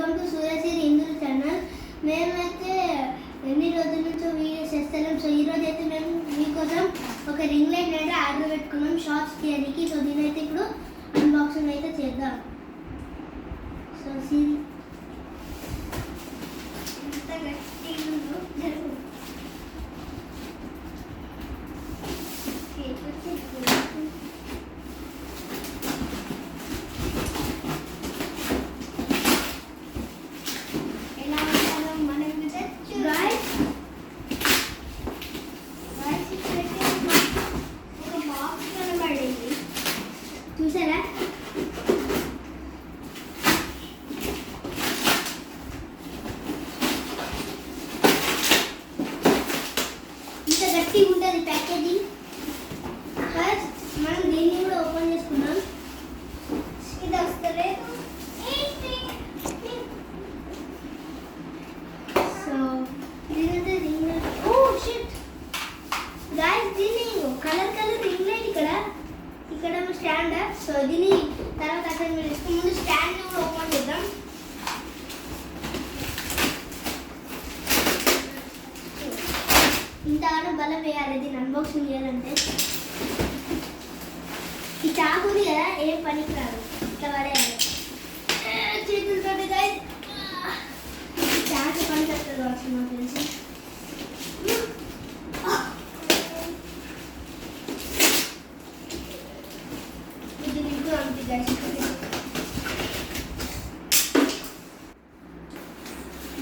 Welcome to Suryasri Hindu channel. మేమైతే ఎన్ని రోజుల నుంచో వీడియోస్ చేస్తున్నాం. సో ఈరోజు అయితే మేము మీకోసం ఒక రింగ్ లైట్ అయితే ఆర్డర్ పెట్టుకున్నాం షార్ట్స్ తీయడానికి. సో దీనైతే ఇప్పుడు అన్బాక్సింగ్ అయితే చేద్దాం. సో సీరీ ఎంత గట్టిగా ఉందో జరుగు. చూసారా ఇంత గట్టిగా ఉంటుంది ప్యాకేజింగ్. ఫస్ట్ మనం దీన్ని కూడా ఓపెన్ చేసుకున్నాం. ఇది వస్తుంది. సో దీనైతే ring light. Oh shit guys, దీన్ని కలర్ రింగ్ లైట్ ఇక్కడ స్టాండ్. సో దీని తర్వాత అసలు మీరు ముందు స్టాండ్ కూడా ఓపెన్ చేద్దాం. ఇంతగానో బలం వేయాలి దీన్ని అన్బాక్సింగ్ చేయాలంటే. ఈ చాకుది కదా ఏం పనికి రాదు, ఇట్లా పడేయాలి చేతులతో. చాకు పనికి వస్తుంది కావచ్చు నాకు తెలిసి.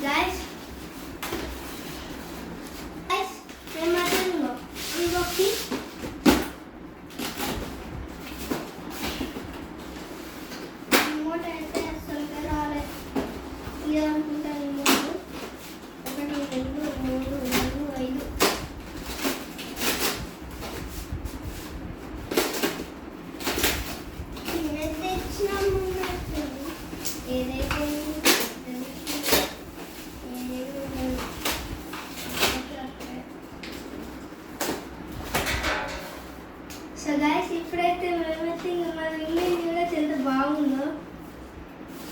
Guys, మేము మాట్లాడుతున్నాం అన్బాక్సింగ్. రిమోట్ అయితే అసలు రాలేదు. ఇది అనుకుంటా రిమోట్ 1 2 3 4 5. నేనైతే ఇచ్చినాము ఏదైతే. సో గైస్, ఇప్పుడైతే మేమైతే ఇంకా మన ఇంగ్లీష్ కూడా ఎంత బాగుందో.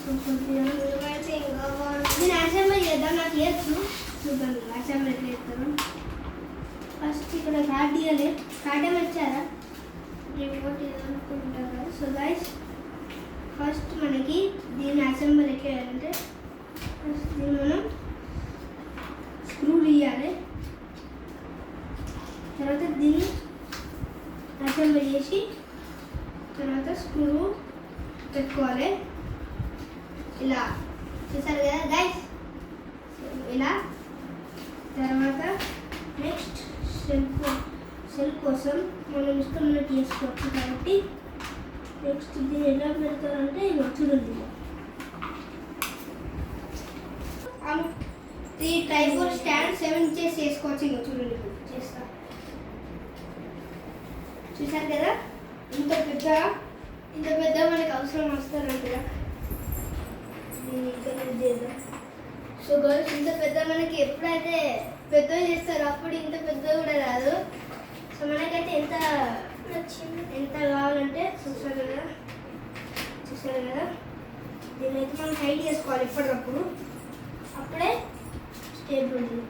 సో కొద్దిగా మేమైతే ఇంకా బాగుంది. నేను అసెంబ్లీ చేద్దాం, నాకు చేస్తూ చూద్దాం అసెంబ్లీ ఎట్లా చేస్తాను. ఫస్ట్ ఇక్కడ కార్డ్ ఇవ్వాలి. కార్డ్ ఏమి వచ్చారా రిమోట్ అనుకుంటారా. సో గైస్, ఫస్ట్ మనకి దీన్ని అసెంబ్లీ ఎట్లా చేయాలంటే ఫస్ట్ దీన్ని మనం స్క్రూ తీయాలి. తర్వాత దీన్ని అసెంబ్లీ చేసి తర్వాత స్క్రూ పెట్టుకోవాలి. ఇలా చూసారు కదా గైస్, ఇలా. తర్వాత నెక్స్ట్ సెల్ కోసం మనం ఇష్టమైనట్టు చేసుకోవచ్చు. కాబట్టి నెక్స్ట్ దీన్ని ఎలా పెడతారంటే ఇవి చూడండి. ఈ ట్రైపోడ్ స్టాండ్ 7 ఇంచెస్ చేసుకోవచ్చు. ఇంకా చూడండి చేస్తా. చూసారు కదా ఇంత పెద్ద మనకి అవసరం వస్తారంట. సో గర్ల్స్, ఇంత పెద్ద మనకి ఎప్పుడైతే పెద్ద చేస్తారో అప్పుడు ఇంత పెద్ద కూడా రాదు. సో మనకైతే ఎంత కావాలంటే చూసారు కదా దీన్నైతే మనం హైట్ చేసుకోవాలి ఎప్పటికప్పుడు. అప్పుడే స్టేబుల్ ఉంటుంది.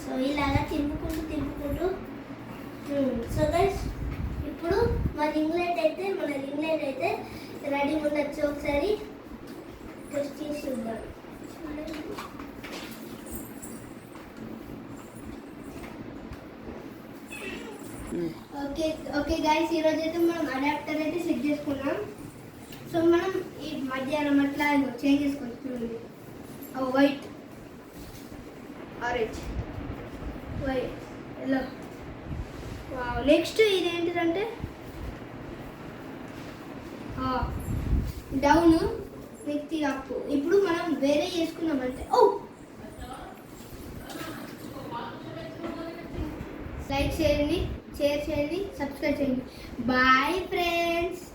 సో ఇలాగా తిప్పుకుంటూ. సో గైస్, ఇప్పుడు మన రింగ్ లైట్ అయితే రెడీ ఉండొచ్చు. ఒకసారి టెస్ట్ చేసి చూద్దాం. ఓకే గైస్, ఈరోజు అయితే మనం అడాప్టర్ అయితే సెట్ చేసుకున్నాం. సో మనం ఈ మధ్యాహ్నం అట్లా చేంజ్ చేసుకోవచ్చు. చూడండి, white, orange, white, yellow. Next ఇది ఏంటిదంటే డౌన్, నెక్స్ట్ ఇది అప్. ఇప్పుడు మనం వేరే చేసుకున్నామంటే లైక్ చేయండి, షేర్ చేయండి, సబ్స్క్రైబ్ చేయండి. Bye friends.